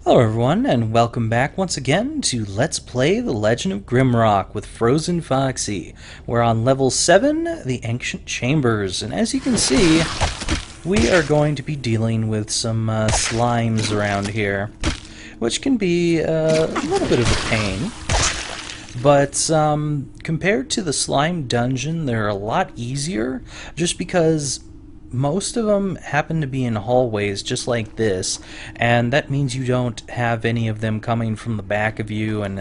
Hello everyone, and welcome back once again to Let's Play The Legend of Grimrock with Frozen Foxy. We're on level 7, the Ancient Chambers, and as you can see, we are going to be dealing with some slimes around here, which can be a little bit of a pain. But compared to the slime dungeon, they're a lot easier, just because most of them happen to be in hallways just like this, and that means you don't have any of them coming from the back of you and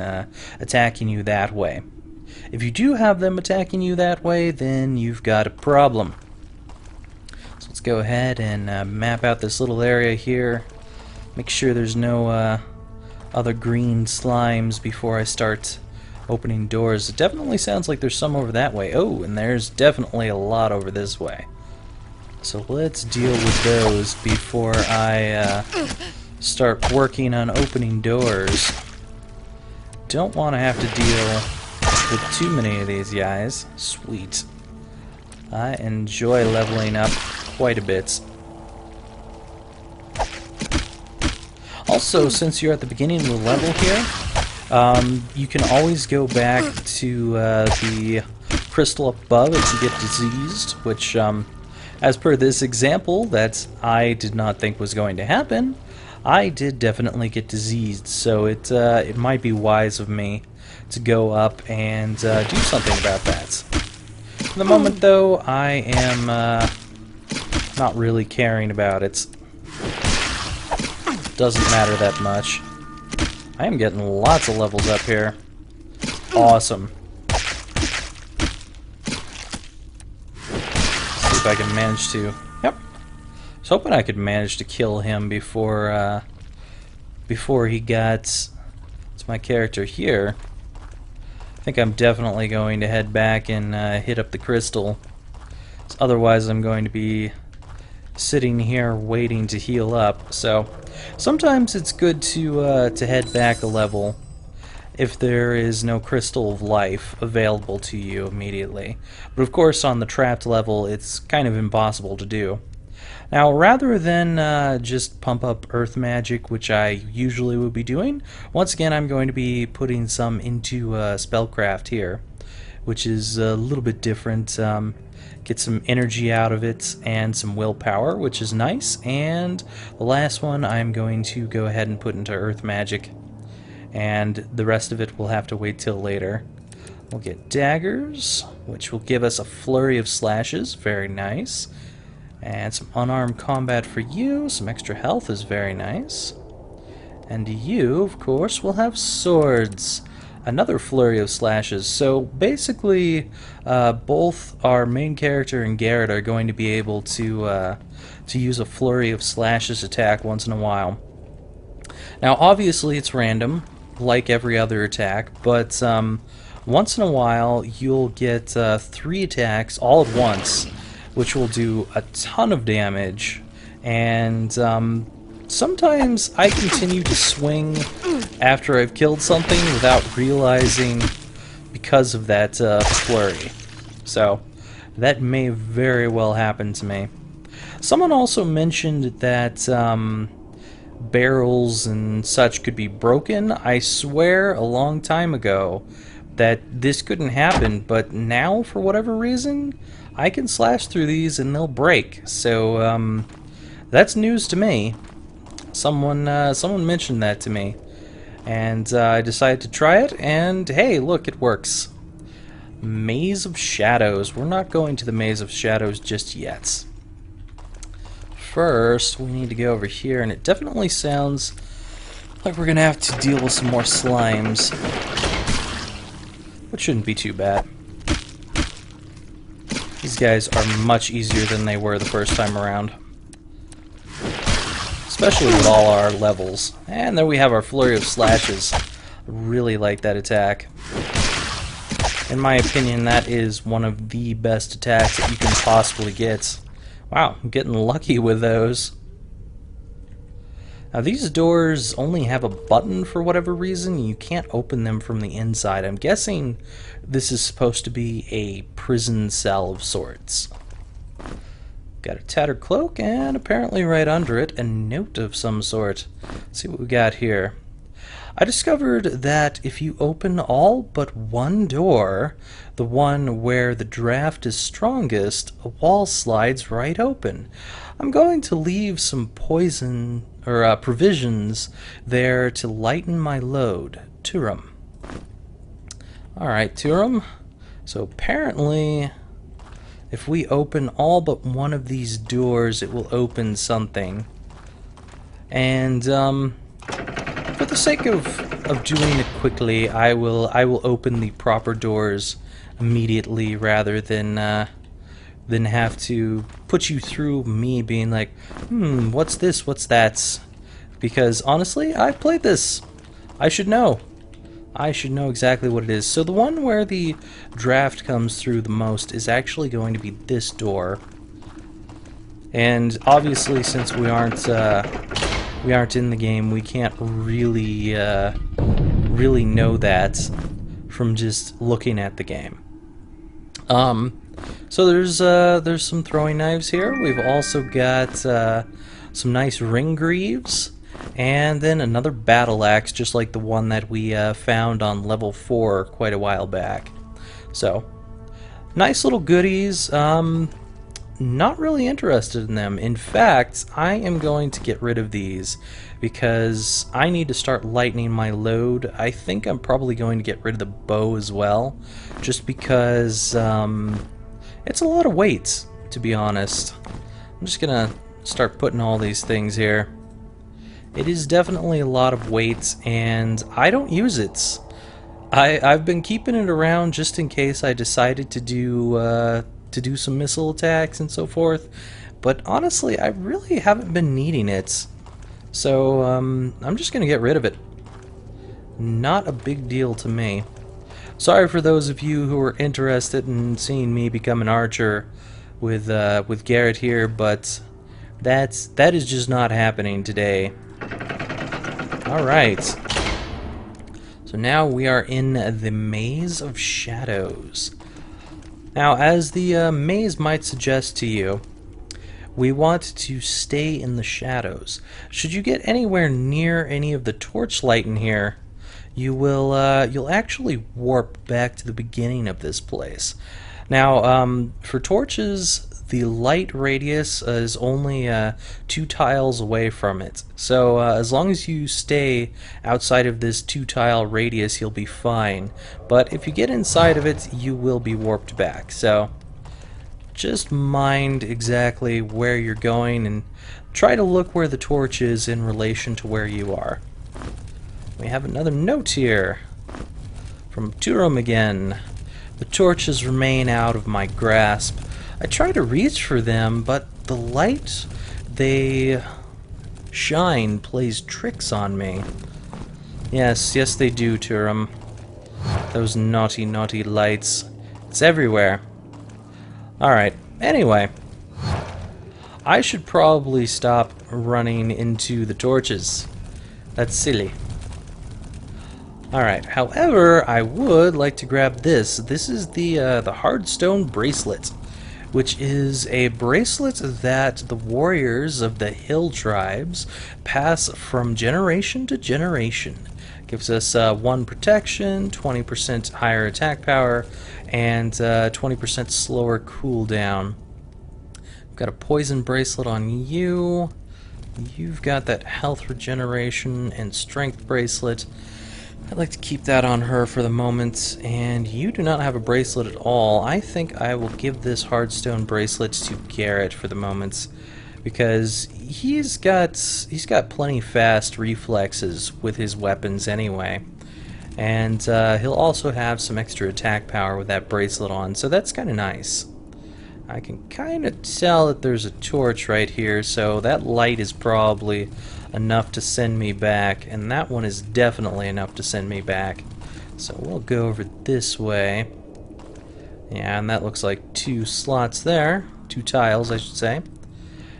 attacking you that way. If you do have them attacking you that way, then you've got a problem. So let's go ahead and map out this little area here. Make sure there's no other green slimes before I start opening doors. It definitely sounds like there's some over that way. Oh, and there's definitely a lot over this way. So let's deal with those before I start working on opening doors. Don't want to have to deal with too many of these guys. Sweet. I enjoy leveling up quite a bit. Also, since you're at the beginning of the level here, you can always go back to the crystal up above if you get diseased, which as per this example that I did not think was going to happen, I did definitely get diseased, so it might be wise of me to go up and do something about that. For the moment, though, I am not really caring about it. Doesn't matter that much. I am getting lots of levels up here. Awesome. If I can manage to... Yep. I was hoping I could manage to kill him before he got to my character here. I think I'm definitely going to head back and hit up the crystal. Otherwise I'm going to be sitting here waiting to heal up. So sometimes it's good to head back a level if there is no crystal of life available to you immediately. But of course on the trapped level it's kind of impossible to do. Now rather than just pump up earth magic, which I usually would be doing, once again I'm going to be putting some into spellcraft here, which is a little bit different. Get some energy out of it and some willpower, which is nice. And the last one I'm going to go ahead and put into earth magic, and the rest of it will have to wait till later. We'll get daggers, which will give us a flurry of slashes, very nice. And some unarmed combat for you, some extra health is very nice. And you, of course, will have swords, another flurry of slashes. So basically, both our main character and Garrett are going to be able to use a flurry of slashes attack once in a while. Now obviously it's random, like every other attack, but once in a while you'll get 3 attacks all at once, which will do a ton of damage, and sometimes I continue to swing after I've killed something without realizing because of that flurry. So that may very well happen to me. Someone also mentioned that barrels and such could be broken. I swear a long time ago that this couldn't happen, but now for whatever reason I can slash through these and they'll break. So that's news to me. Someone mentioned that to me, and I decided to try it, and hey, look, it works. Maze of Shadows. We're not going to the Maze of Shadows just yet. First, we need to go over here, and it definitely sounds like we're going to have to deal with some more slimes, which shouldn't be too bad. These guys are much easier than they were the first time around, especially with all our levels. And there we have our flurry of slashes. I really like that attack. In my opinion, that is one of the best attacks that you can possibly get. Wow, I'm getting lucky with those. Now these doors only have a button for whatever reason. You can't open them from the inside. I'm guessing this is supposed to be a prison cell of sorts. Got a tattered cloak, and apparently right under it, a note of some sort. Let's see what we got here. I discovered that if you open all but one door, the one where the draft is strongest, a wall slides right open. I'm going to leave some poison or provisions there to lighten my load. Turum. Alright, Turum. So apparently, if we open all but one of these doors, it will open something. And, for the sake of doing it quickly, I will open the proper doors immediately rather than have to put you through me being like, what's this, what's that? Because honestly, I've played this. I should know. I should know exactly what it is. So the one where the draft comes through the most is actually going to be this door. And obviously, since we aren't in the game, we can't really know that from just looking at the game. So there's some throwing knives here. We've also got some nice ring greaves, and then another battle axe, just like the one that we found on level 4 quite a while back. So nice little goodies. Not really interested in them. In fact, I am going to get rid of these because I need to start lightening my load. I think I'm probably going to get rid of the bow as well, just because it's a lot of weight, to be honest. I'm just gonna start putting all these things here. It is definitely a lot of weight, and I don't use it. I've been keeping it around just in case I decided to do some missile attacks and so forth, but honestly, I really haven't been needing it. So I'm just gonna get rid of it. Not a big deal to me. Sorry for those of you who are interested in seeing me become an archer with Garrett here, but that is just not happening today. Alright. So now we are in the Maze of Shadows. Now, as the maze might suggest to you, we want to stay in the shadows. Should you get anywhere near any of the torchlight in here, you'll actually warp back to the beginning of this place. Now, for torches, the light radius is only 2 tiles away from it. So as long as you stay outside of this 2-tile radius, you'll be fine. But if you get inside of it, you will be warped back. So just mind exactly where you're going and try to look where the torch is in relation to where you are. We have another note here from Turum again. The torches remain out of my grasp. I try to reach for them, but the light they shine plays tricks on me. Yes, they do, Turum. Those naughty, naughty lights. It's everywhere. Alright, anyway. I should probably stop running into the torches. That's silly. Alright, however, I would like to grab this. This is the Hardstone Bracelet, which is a bracelet that the warriors of the hill tribes pass from generation to generation. Gives us 1 protection, 20% higher attack power, and 20% slower cooldown. We've got a poison bracelet on you. You've got that health regeneration and strength bracelet. I'd like to keep that on her for the moment, and you do not have a bracelet at all. I think I will give this Hardstone bracelet to Garrett for the moment, because he's got plenty fast reflexes with his weapons anyway, and he'll also have some extra attack power with that bracelet on, so that's kind of nice. I can kind of tell that there's a torch right here, so that light is probably enough to send me back, and that one is definitely enough to send me back. So we'll go over this way. Yeah, and that looks like 2 slots there. 2 tiles, I should say.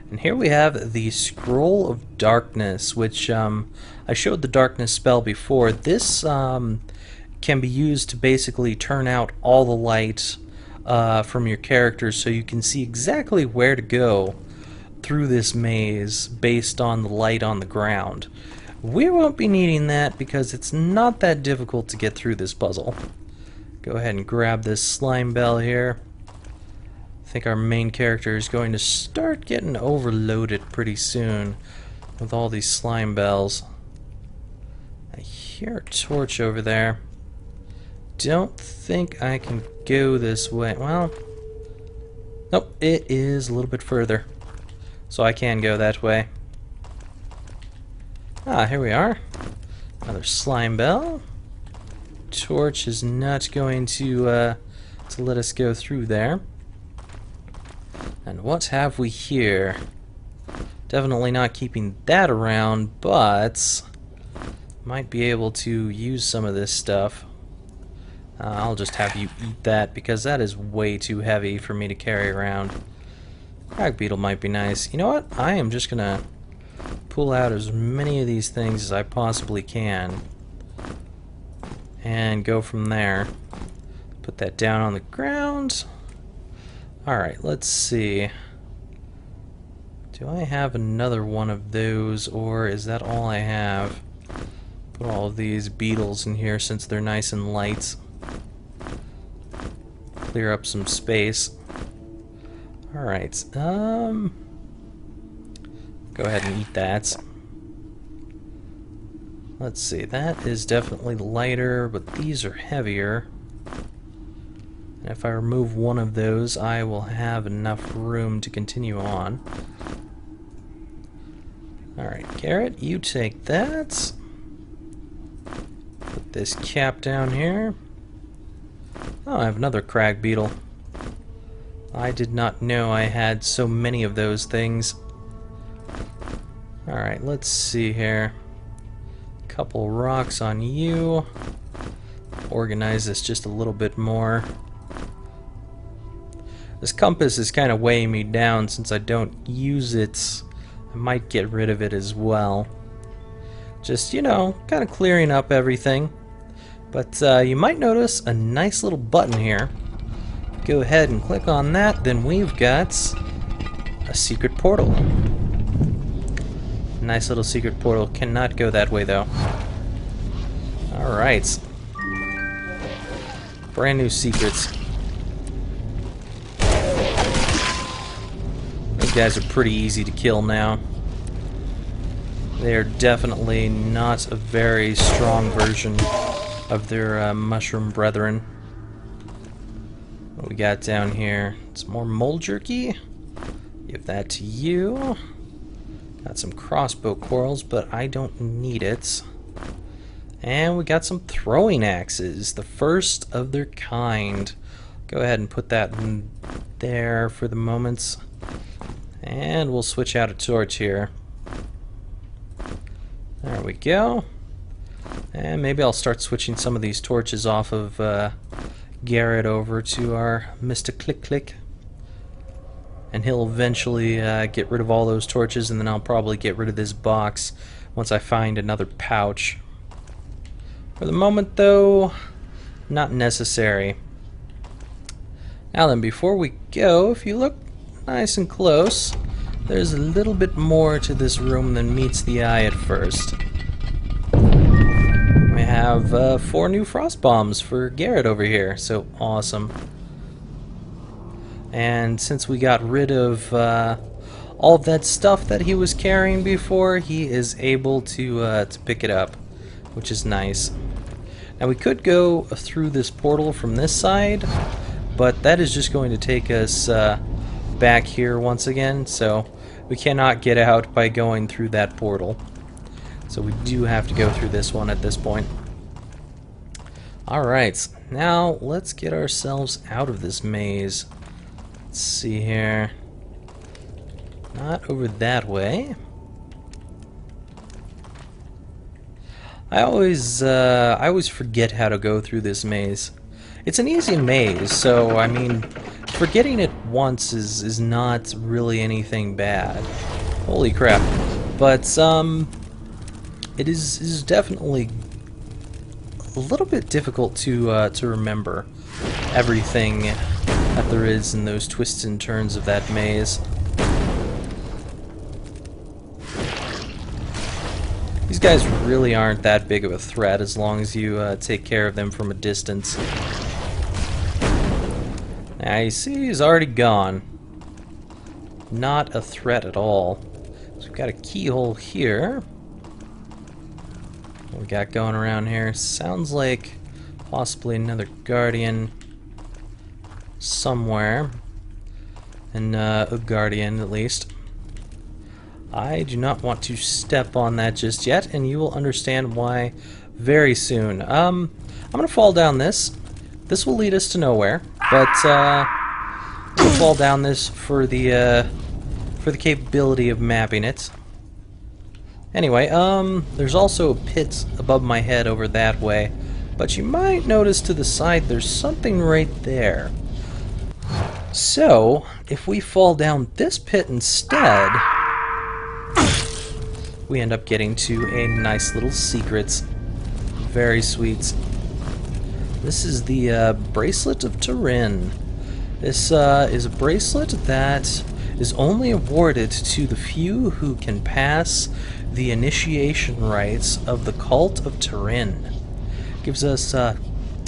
And here we have the Scroll of Darkness, which I showed the darkness spell before. This can be used to basically turn out all the light from your character so you can see exactly where to go through this maze based on the light on the ground. We won't be needing that because it's not that difficult to get through this puzzle. Go ahead and grab this slime bell here. I think our main character is going to start getting overloaded pretty soon with all these slime bells. I hear a torch over there. Don't think I can go this way. Well, nope, it is a little bit further. So I can go that way. Ah, here we are. Another slime bell. Torch is not going to let us go through there. And what have we here? Definitely not keeping that around, but might be able to use some of this stuff. I'll just have you eat that because that is way too heavy for me to carry around. Crag beetle might be nice. You know what? I am just gonna pull out as many of these things as I possibly can and go from there. Put that down on the ground. Alright, let's see. Do I have another one of those, or is that all I have? Put all of these beetles in here since they're nice and light. Clear up some space. Alright, go ahead and eat that. Let's see, that is definitely lighter, but these are heavier. And if I remove one of those, I will have enough room to continue on. Alright, carrot, you take that. Put this cap down here. Oh, I have another crag beetle. I did not know I had so many of those things. Alright, let's see here. Couple rocks on you. Organize this just a little bit more. This compass is kind of weighing me down since I don't use it. I might get rid of it as well. Just, you know, kind of clearing up everything. But you might notice a nice little button here. Go ahead and click on that, then we've got a secret portal. Nice little secret portal. Cannot go that way though. Alright. Brand new secrets. These guys are pretty easy to kill now. They are definitely not a very strong version of their mushroom brethren. What we got down here? Some more mold jerky. Give that to you. Got some crossbow corals, but I don't need it. And we got some throwing axes, the first of their kind. Go ahead and put that in there for the moment. And we'll switch out a torch here. There we go. And maybe I'll start switching some of these torches off of Garrett over to our Mr. Click Click. And he'll eventually get rid of all those torches, and then I'll probably get rid of this box once I find another pouch. For the moment, though, not necessary. Now then, before we go, if you look nice and close, there's a little bit more to this room than meets the eye at first. We have 4 new frost bombs for Garrett over here, so awesome. And since we got rid of all of that stuff that he was carrying before, he is able to pick it up, which is nice. Now we could go through this portal from this side, but that is just going to take us back here once again, so we cannot get out by going through that portal. So we do have to go through this one at this point. Alright, now let's get ourselves out of this maze. Let's see here. Not over that way. I always forget how to go through this maze. It's an easy maze, so I mean, forgetting it once is not really anything bad. Holy crap! But it is definitely a little bit difficult to remember everything that there is in those twists and turns of that maze. These guys really aren't that big of a threat as long as you take care of them from a distance. Now you see he's already gone. Not a threat at all. So we've got a keyhole here. What we got going around here? Sounds like possibly another guardian somewhere. And a guardian at least. I do not want to step on that just yet, and you will understand why very soon. I'm gonna fall down this. This will lead us to nowhere, but we'll fall down this for the capability of mapping it. Anyway, there's also a pit above my head over that way, but you might notice to the side there's something right there. So, if we fall down this pit instead, we end up getting to a nice little secret. Very sweet. This is the Bracelet of Turin. This is a bracelet that is only awarded to the few who can pass the initiation rites of the Cult of Turin. Gives us a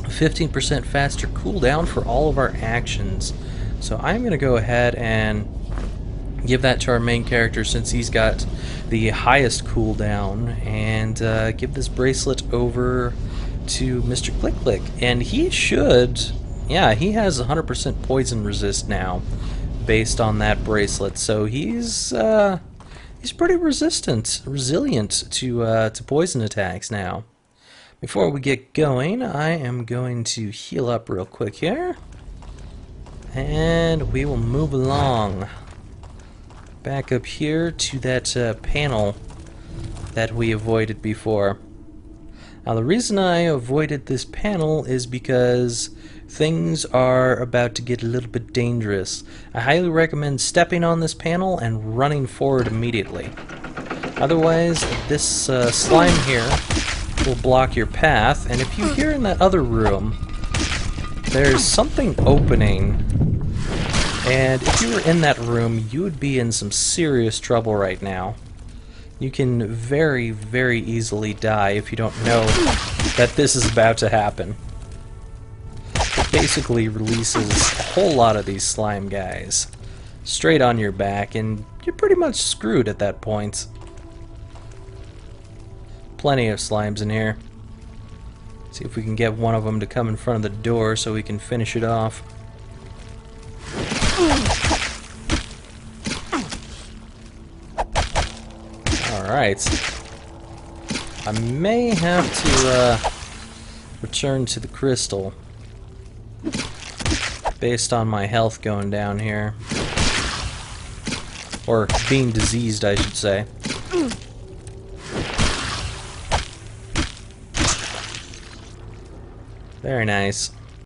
15% faster cooldown for all of our actions. So I'm going to go ahead and give that to our main character since he's got the highest cooldown, and give this bracelet over to Mr. Click Click. And he should, yeah, he has 100% poison resist now based on that bracelet. So he's pretty resilient to poison attacks now. Before we get going, I am going to heal up real quick here, and we will move along. Back up here to that panel that we avoided before. Now the reason I avoided this panel is because things are about to get a little bit dangerous. I highly recommend stepping on this panel and running forward immediately. Otherwise, this slime here will block your path, and if you hear in that other room, there's something opening. And if you were in that room, you would be in some serious trouble right now. You can very, very easily die if you don't know that this is about to happen. It basically releases a whole lot of these slime guys straight on your back, and you're pretty much screwed at that point. Plenty of slimes in here. See if we can get one of them to come in front of the door so we can finish it off. Alright. I may have to return to the crystal based on my health going down here. Or being diseased, I should say. Very nice.